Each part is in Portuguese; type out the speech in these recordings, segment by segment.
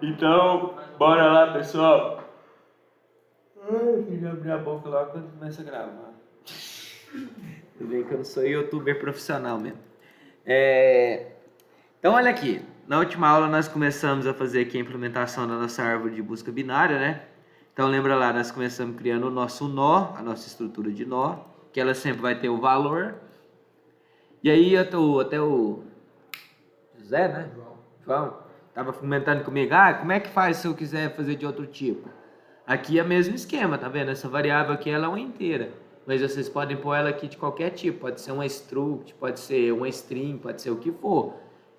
Então, bora lá, pessoal. Já abri a boca logo quando começa a gravar. Tudo bem que eu não sou youtuber profissional mesmo. Então, olha aqui. Na última aula nós começamos a fazer aqui a implementação da nossa árvore de busca binária, né? Então, lembra lá, nós começamos criando o nosso nó, a nossa estrutura de nó, que ela sempre vai ter o valor. E aí, até o José, né? João, estava comentando comigo, como é que faz se eu quiser fazer de outro tipo? Aqui é o mesmo esquema, tá vendo? Essa variável aqui, ela é uma inteira. Mas vocês podem pôr ela aqui de qualquer tipo. Pode ser uma struct, pode ser uma string, pode ser o que for.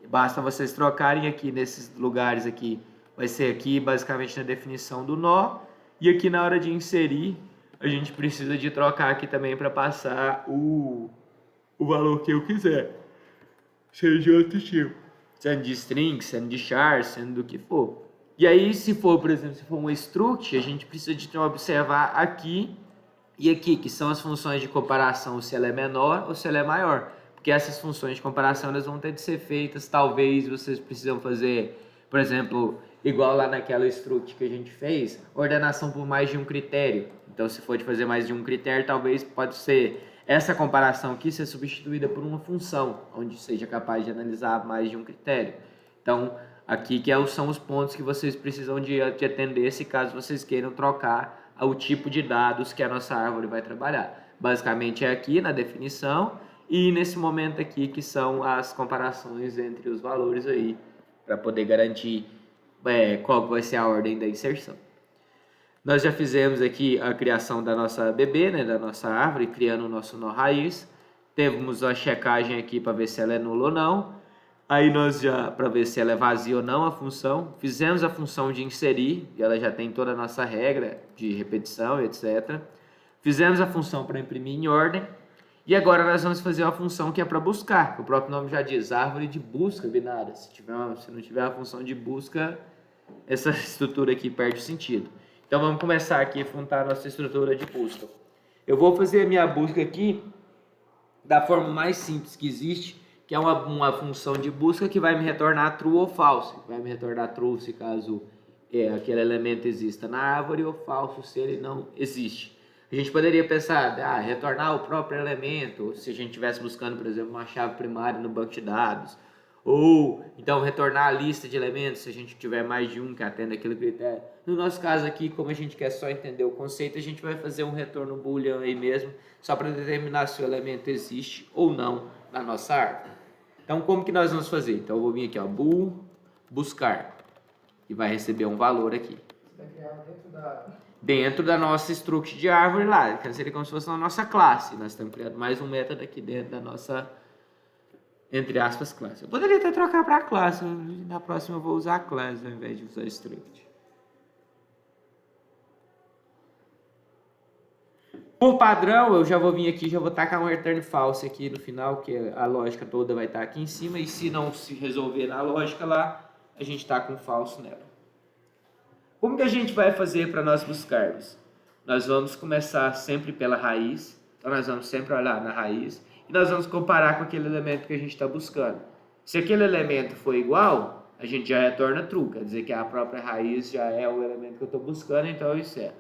Basta vocês trocarem aqui nesses lugares aqui. Vai ser aqui basicamente na definição do nó. E aqui na hora de inserir, a gente precisa de trocar aqui também para passar o valor que eu quiser. Seja de outro tipo. Sendo de string, sendo de char, sendo do que for. E aí, se for, por exemplo, se for um struct, a gente precisa de observar aqui e aqui, que são as funções de comparação, se ela é menor ou se ela é maior. Porque essas funções de comparação, elas vão ter de ser feitas, talvez vocês precisam fazer, por exemplo, igual lá naquela struct que a gente fez, ordenação por mais de um critério. Então, se for de fazer mais de um critério, talvez pode ser essa comparação aqui ser substituída por uma função, onde seja capaz de analisar mais de um critério. Então, aqui são os pontos que vocês precisam de atender se caso vocês queiram trocar o tipo de dados que a nossa árvore vai trabalhar. Basicamente é aqui na definição e nesse momento aqui que são as comparações entre os valores aí, para poder garantir qual vai ser a ordem da inserção. Nós já fizemos aqui a criação da nossa bebê, né, da nossa árvore, criando o nosso nó raiz. Temos a checagem aqui para ver se ela é nula ou não. Aí nós já, para ver se ela é vazia ou não a função, fizemos a função de inserir, e ela já tem toda a nossa regra de repetição, etc. Fizemos a função para imprimir em ordem, e agora nós vamos fazer uma função que é para buscar, o próprio nome já diz, árvore de busca binária. Se não tiver a função de busca, essa estrutura aqui perde o sentido. Então vamos começar aqui a montar a nossa estrutura de busca. Eu vou fazer a minha busca aqui da forma mais simples que existe, que é uma função de busca que vai me retornar true ou false. Vai me retornar true se caso aquele elemento exista na árvore, ou falso se ele não existe. A gente poderia pensar, retornar o próprio elemento, se a gente estivesse buscando, por exemplo, uma chave primária no banco de dados. Ou, então, retornar a lista de elementos, se a gente tiver mais de um que atenda aquele critério. No nosso caso aqui, como a gente quer só entender o conceito, a gente vai fazer um retorno boolean aí mesmo, só para determinar se o elemento existe ou não na nossa árvore. Então, como que nós vamos fazer? Então, eu vou vir aqui, ó, bool, buscar, e vai receber um valor aqui. Você vai criar dentro da nossa struct de árvore lá, que seria como se fosse na nossa classe. Nós estamos criando mais um método aqui dentro da nossa, entre aspas, classe. Eu poderia até trocar para classe, na próxima eu vou usar classe ao invés de usar struct. Por padrão, eu já vou vir aqui, já vou tacar um return false aqui no final, que a lógica toda vai estar aqui em cima, e se não se resolver na lógica lá, a gente está com falso nela. Como que a gente vai fazer para nós buscarmos? Nós vamos começar sempre pela raiz, então nós vamos sempre olhar na raiz, e nós vamos comparar com aquele elemento que a gente está buscando. Se aquele elemento for igual, a gente já retorna true, quer dizer que a própria raiz já é o elemento que eu estou buscando, então isso é.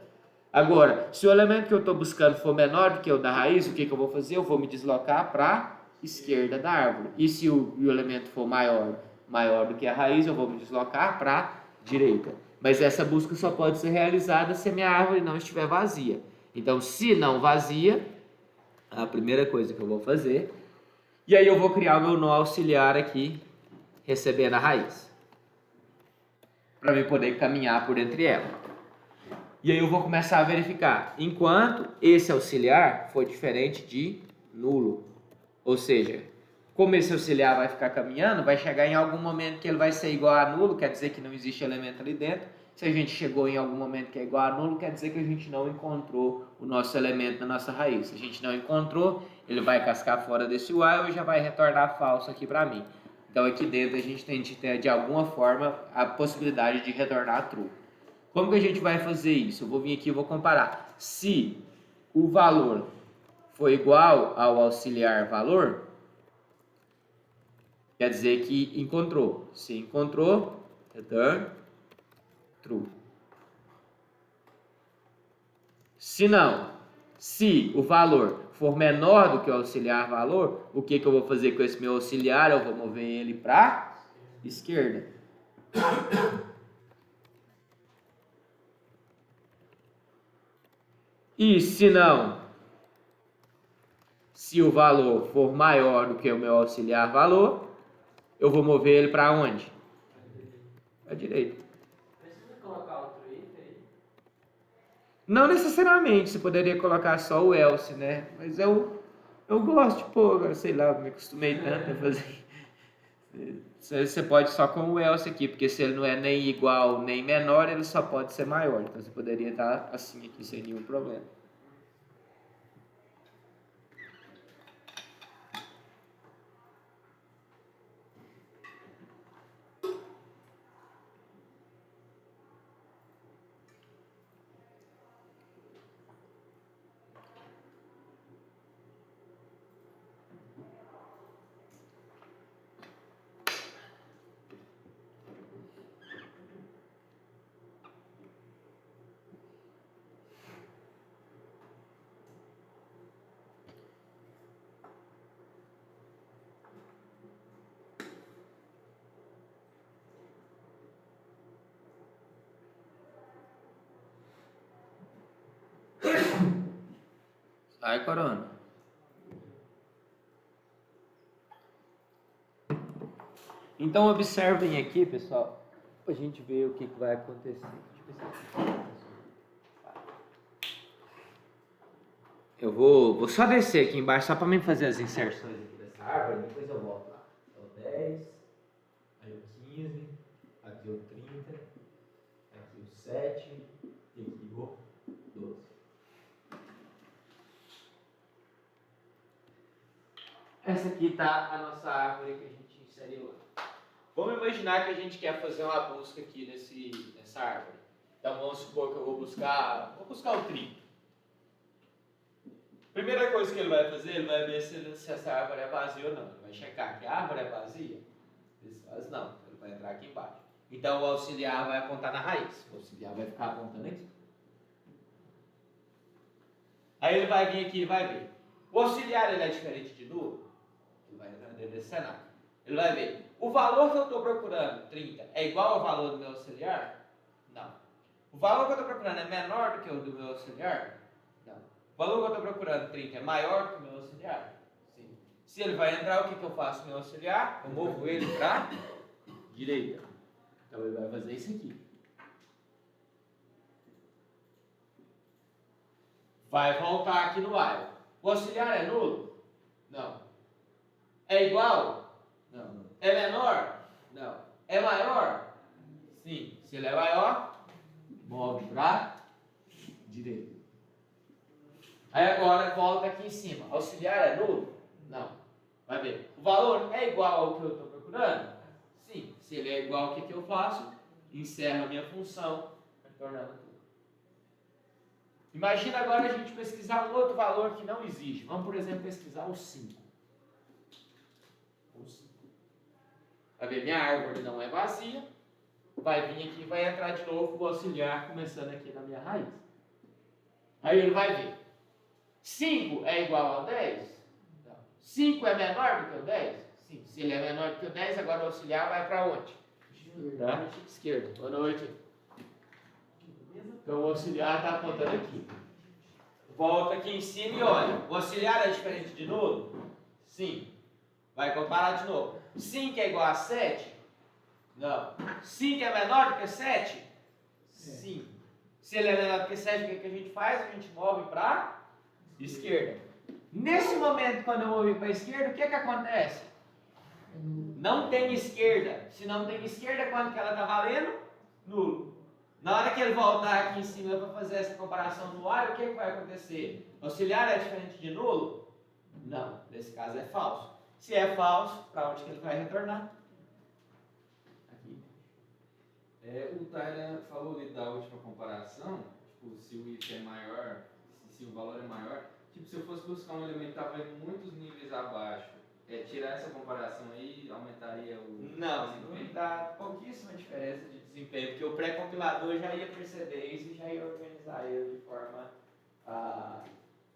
Agora, se o elemento que eu estou buscando for menor do que o da raiz, o que eu vou fazer? Eu vou me deslocar para a esquerda da árvore. E se o elemento for maior do que a raiz, eu vou me deslocar para a direita. Mas essa busca só pode ser realizada se a minha árvore não estiver vazia. Então, se não vazia, a primeira coisa que eu vou fazer, e aí eu vou criar o meu nó auxiliar aqui, recebendo a raiz, para eu poder caminhar por entre ela. E aí eu vou começar a verificar, enquanto esse auxiliar for diferente de nulo. Ou seja, como esse auxiliar vai ficar caminhando, vai chegar em algum momento que ele vai ser igual a nulo, quer dizer que não existe elemento ali dentro. Se a gente chegou em algum momento que é igual a nulo, quer dizer que a gente não encontrou o nosso elemento na nossa raiz. Se a gente não encontrou, ele vai cascar fora desse while e já vai retornar falso aqui para mim. Então aqui dentro a gente tem de ter de alguma forma a possibilidade de retornar true. Como que a gente vai fazer isso? Eu vou vir aqui e vou comparar. Se o valor for igual ao auxiliar valor, quer dizer que encontrou. Se encontrou, return true. Se não, se o valor for menor do que o auxiliar valor, o que eu vou fazer com esse meu auxiliar? Eu vou mover ele para esquerda. E se não, se o valor for maior do que o meu auxiliar valor, eu vou mover ele para onde? Para a direita. Precisa colocar outro if aí? Não necessariamente, você poderia colocar só o else, né? Mas eu gosto de pôr, agora sei lá, me acostumei tanto a fazer. Você pode só com o else aqui, porque se ele não é nem igual nem menor, ele só pode ser maior. Então você poderia estar assim aqui sem nenhum problema. Sai, Corona. Então observem aqui, pessoal, para a gente ver o que vai acontecer. Eu vou só descer aqui embaixo, só para mim fazer as inserções aqui dessa árvore, depois eu volto lá. Então 10, aí o 15, aqui o 30, aqui o 7 e aqui o 12. Essa aqui está a nossa árvore que a gente inseriu lá. Vamos imaginar que a gente quer fazer uma busca aqui nessa árvore. Então vamos supor que eu vou buscar o 30. Primeira coisa que ele vai fazer, ele vai ver se essa árvore é vazia ou não. Ele vai checar que a árvore é vazia. Mas não, ele vai entrar aqui embaixo. Então o auxiliar vai apontar na raiz. O auxiliar vai ficar apontando aqui. Aí ele vai vir aqui e vai ver. O auxiliar ele é diferente de nulo? Ele vai entrar dentro desse cenário. Ele vai ver. O valor que eu estou procurando, 30, é igual ao valor do meu auxiliar? Não. O valor que eu estou procurando é menor do que o do meu auxiliar? Não. O valor que eu estou procurando, 30, é maior do que o meu auxiliar? Sim. Se ele vai entrar, o que eu faço com o meu auxiliar? Eu movo ele para direita. Então ele vai fazer isso aqui. Vai voltar aqui no while. O auxiliar é nulo? Não. É igual? Não. É menor? Não. É maior? Sim. Se ele é maior, move para direita. Aí agora volta aqui em cima. Auxiliar é nulo? Não. Vai ver. O valor é igual ao que eu estou procurando? Sim. Se ele é igual, o que eu faço? Encerro a minha função, retornando tudo. Imagina agora a gente pesquisar um outro valor que não existe. Vamos, por exemplo, pesquisar o 5. Vai ver, minha árvore não é vazia. Vai vir aqui e vai entrar de novo o auxiliar, começando aqui na minha raiz. Aí ele vai ver. 5 é igual ao 10? Não. 5 é menor do que o 10? Sim. Se ele é menor do que o 10, agora o auxiliar vai para onde? Para esquerda. Boa noite. Então o auxiliar está apontando aqui. Volta aqui em cima e olha. O auxiliar é diferente de nulo? Sim. Vai comparar de novo. 5 é igual a 7? Não. 5 é menor do que 7? Sim. Se ele é menor do que 7, o que a gente faz? A gente move para esquerda. Nesse momento, quando eu movi para a esquerda, o que acontece? Não tem esquerda. Se não tem esquerda, quanto que ela está valendo? Nulo. Na hora que ele voltar aqui em cima para fazer essa comparação no ar, o que vai acontecer? Auxiliar é diferente de nulo? Não. Nesse caso é falso. Se é falso, para onde que ele vai retornar? Aqui. O Tyler falou ali da última comparação, tipo, se o if é maior, se o valor é maior, tipo, se eu fosse buscar um elemento que estava em muitos níveis abaixo Tirar essa comparação aí aumentaria o Não desempenho? dá pouquíssima diferença de desempenho, porque o pré-compilador já ia perceber isso e já ia organizar ele de forma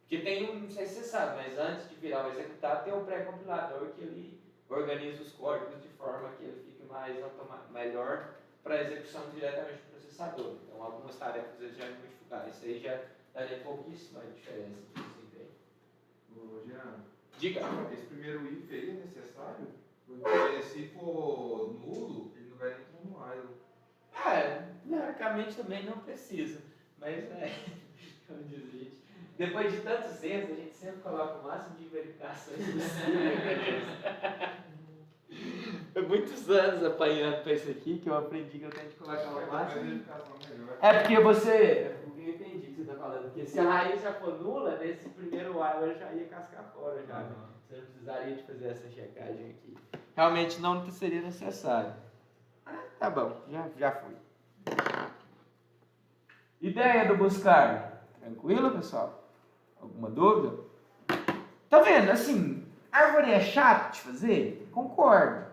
que tem não sei se você sabe, mas antes de virar o executado tem um pré-compilador que ele organiza os códigos de forma que ele fique melhor para execução diretamente do processador. Então algumas tarefas eles já modificaram. Isso aí já daria pouquíssima diferença de desempenho. Ô, Jean, Diga. esse primeiro if aí é necessário? Porque se for nulo, ele não vai nem para um while. Teoricamente também não precisa, mas como diz a gente, depois de tantos erros, a gente sempre coloca o máximo de verificações possível. Foi muitos anos apanhando para isso aqui que eu aprendi que eu tenho que colocar o máximo. Verificação melhor. É porque eu entendi o que você está falando, porque se a raiz já for nula, nesse primeiro while já ia cascar fora já. Né? Você não precisaria de fazer essa checagem aqui. Realmente não seria necessário. Tá bom, já fui. Ideia do buscar. Tranquilo, pessoal? Alguma dúvida? Tá vendo? Assim, árvore é chato de fazer? Concordo.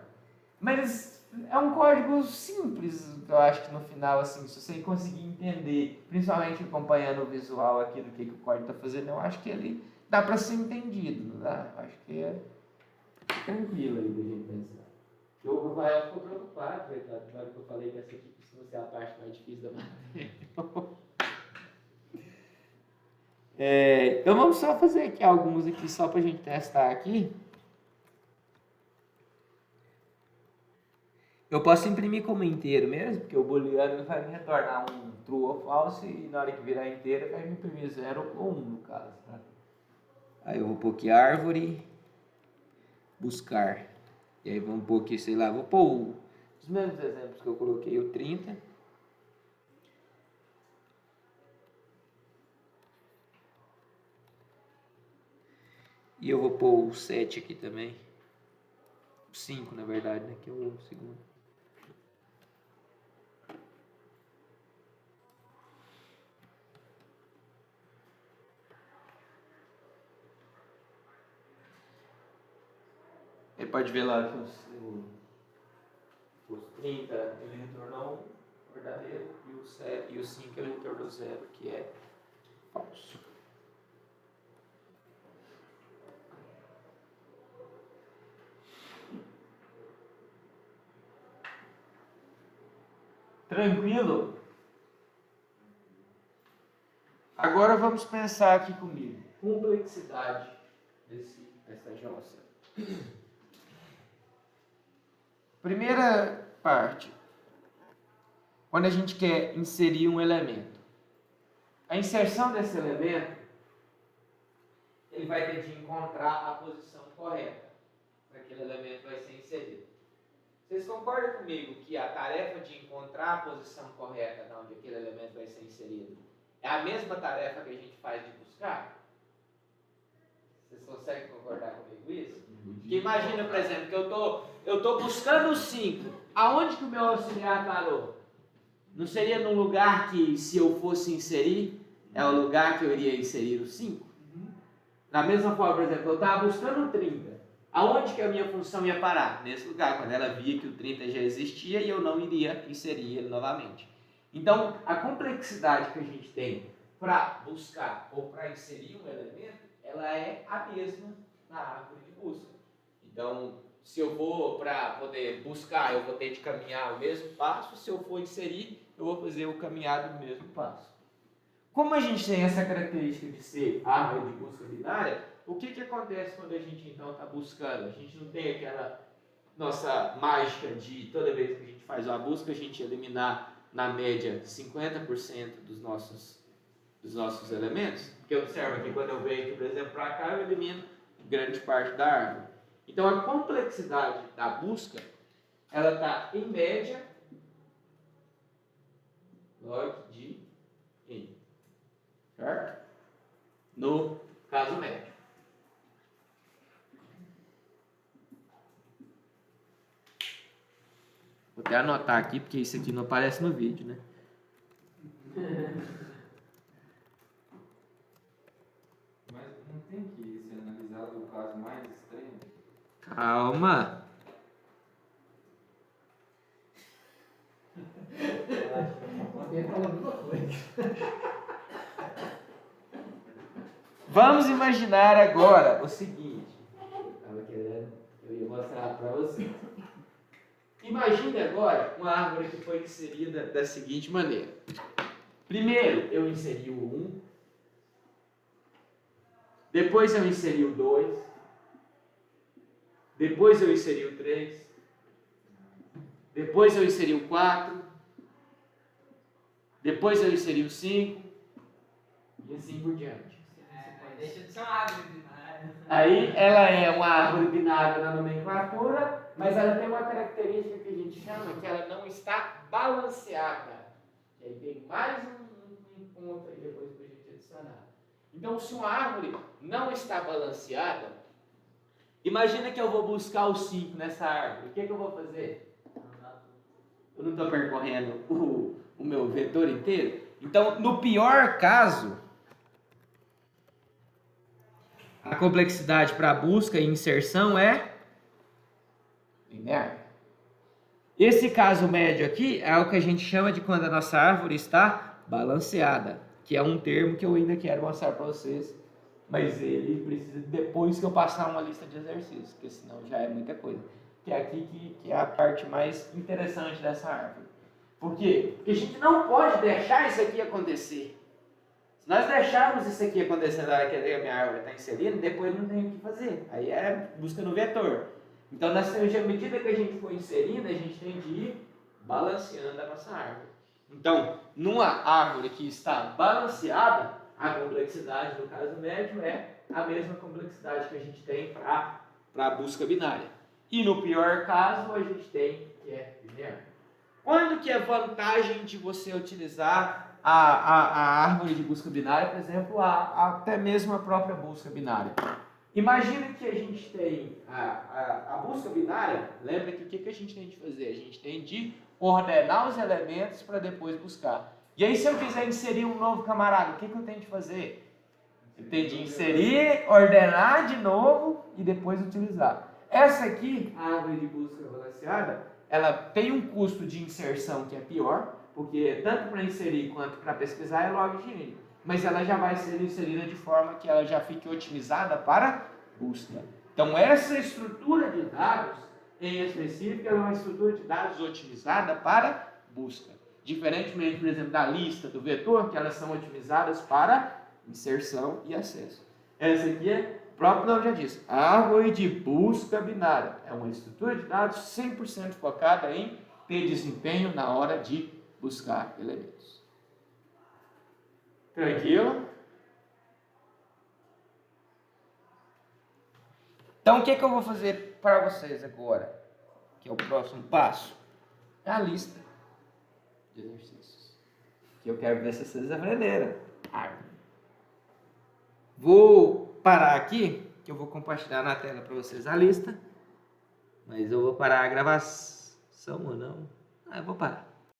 Mas é um código simples, eu acho que no final, assim, se você conseguir entender, principalmente acompanhando o visual aqui do que o código está fazendo, eu acho que ele dá para ser entendido, não dá? Eu acho que é tranquilo aí da gente pensar. O Rafael ficou preocupado, coitado, na hora que eu falei que essa aqui costuma ser a parte mais difícil da matéria. Então vamos só fazer aqui alguns aqui, só para a gente testar aqui. Eu posso imprimir como inteiro mesmo, porque o booleano vai me retornar um true ou false e na hora que virar inteiro vai me imprimir 0 ou 1 no caso. Tá? Aí eu vou pôr aqui árvore, buscar. E aí vamos pôr aqui, sei lá, vou pôr os mesmos exemplos que eu coloquei, o 30. E eu vou pôr o 7 aqui também. O 5 na verdade, né? Que é o segundo. Ele pode ver lá que os 30 ele retornou 1 verdadeiro e o 5 ele retornou 0, que é falso. Tranquilo? Agora vamos pensar aqui comigo. Complexidade dessa jossa. Primeira parte. Quando a gente quer inserir um elemento. A inserção desse elemento, ele vai ter de encontrar a posição correta para aquele elemento vai ser inserido. Vocês concordam comigo que a tarefa de encontrar a posição correta de onde aquele elemento vai ser inserido é a mesma tarefa que a gente faz de buscar? Vocês conseguem concordar comigo isso? Porque imagina, por exemplo, que eu estou buscando o 5. Aonde que o meu auxiliar parou? Não seria num lugar que, se eu fosse inserir, é o lugar que eu iria inserir o 5? Da mesma forma, por exemplo, eu estava buscando o 30. Aonde que a minha função ia parar? Nesse lugar, quando ela via que o 30 já existia e eu não iria inserir ele novamente. Então, a complexidade que a gente tem para buscar ou para inserir um elemento, ela é a mesma na árvore de busca. Então, se eu vou para poder buscar, eu vou ter de caminhar o mesmo passo. Se eu for inserir, eu vou fazer o caminhado do mesmo passo. Como a gente tem essa característica de ser árvore de busca binária, o que acontece quando a gente então está buscando? A gente não tem aquela nossa mágica de toda vez que a gente faz uma busca, a gente eliminar na média 50% dos nossos elementos. Porque observa que quando eu venho aqui, por exemplo, para cá, eu elimino grande parte da árvore. Então a complexidade da busca, ela está em média log de n. Certo? No caso médio. Vou até anotar aqui, porque isso aqui não aparece no vídeo, né? Mas não tem que ser analisado o caso mais extremo? Calma. Ele falou a mesma coisa. Vamos imaginar agora o seguinte. Eu ia mostrar para vocês. Imagine agora uma árvore que foi inserida da seguinte maneira. Primeiro eu inseri o 1, depois eu inseri o 2, depois eu inseri o 3, depois eu inseri o 4, depois eu inseri o 5 e assim por diante. Deixa de ser uma árvore binária. Aí ela é uma árvore binária na nomenclatura, mas ela tem uma característica que a gente chama que ela não está balanceada. E aí tem mais um ponto aí depois para a gente adicionar. Então, se uma árvore não está balanceada, imagina que eu vou buscar o 5 nessa árvore. O que eu vou fazer? Eu não estou percorrendo o meu vetor inteiro? Então, no pior caso, a complexidade para busca e inserção é linear. Esse caso médio aqui é o que a gente chama de quando a nossa árvore está balanceada, que é um termo que eu ainda quero mostrar para vocês, mas ele precisa depois que eu passar uma lista de exercícios, porque senão já é muita coisa. Que é aqui que é a parte mais interessante dessa árvore. Por quê? Porque a gente não pode deixar isso aqui acontecer. Se nós deixarmos isso aqui acontecer na hora que a minha árvore está inserida, depois não tem o que fazer. Aí é busca no vetor. Então, à medida que a gente for inserindo, a gente tem de ir balanceando a nossa árvore. Então, numa árvore que está balanceada, a complexidade, no caso médio, é a mesma complexidade que a gente tem para a busca binária. E no pior caso, a gente tem que é linear. Quando que é vantagem de você utilizar a árvore de busca binária, por exemplo, até mesmo a própria busca binária? Imagina que a gente tem a busca binária, lembra que o que a gente tem de fazer? A gente tem de ordenar os elementos para depois buscar. E aí, se eu quiser inserir um novo camarada, o que eu tenho de fazer? Eu tenho de inserir, ordenar de novo e depois utilizar. Essa aqui, a árvore de busca balanceada, ela tem um custo de inserção que é pior, porque tanto para inserir quanto para pesquisar é log de N. Mas ela já vai ser inserida de forma que ela já fique otimizada para busca. Então, essa estrutura de dados, em específico, ela é uma estrutura de dados otimizada para busca. Diferentemente, por exemplo, da lista, do vetor, que elas são otimizadas para inserção e acesso. Essa aqui é, o próprio nome já diz, a árvore de busca binária. É uma estrutura de dados 100% focada em ter desempenho na hora de buscar elementos. Tranquilo? Então, o que eu vou fazer para vocês agora? Que é o próximo passo? É a lista de exercícios. Que eu quero ver se vocês aprenderam. Vou parar aqui, que eu vou compartilhar na tela para vocês a lista. Mas eu vou parar a gravação ou não? Eu vou parar.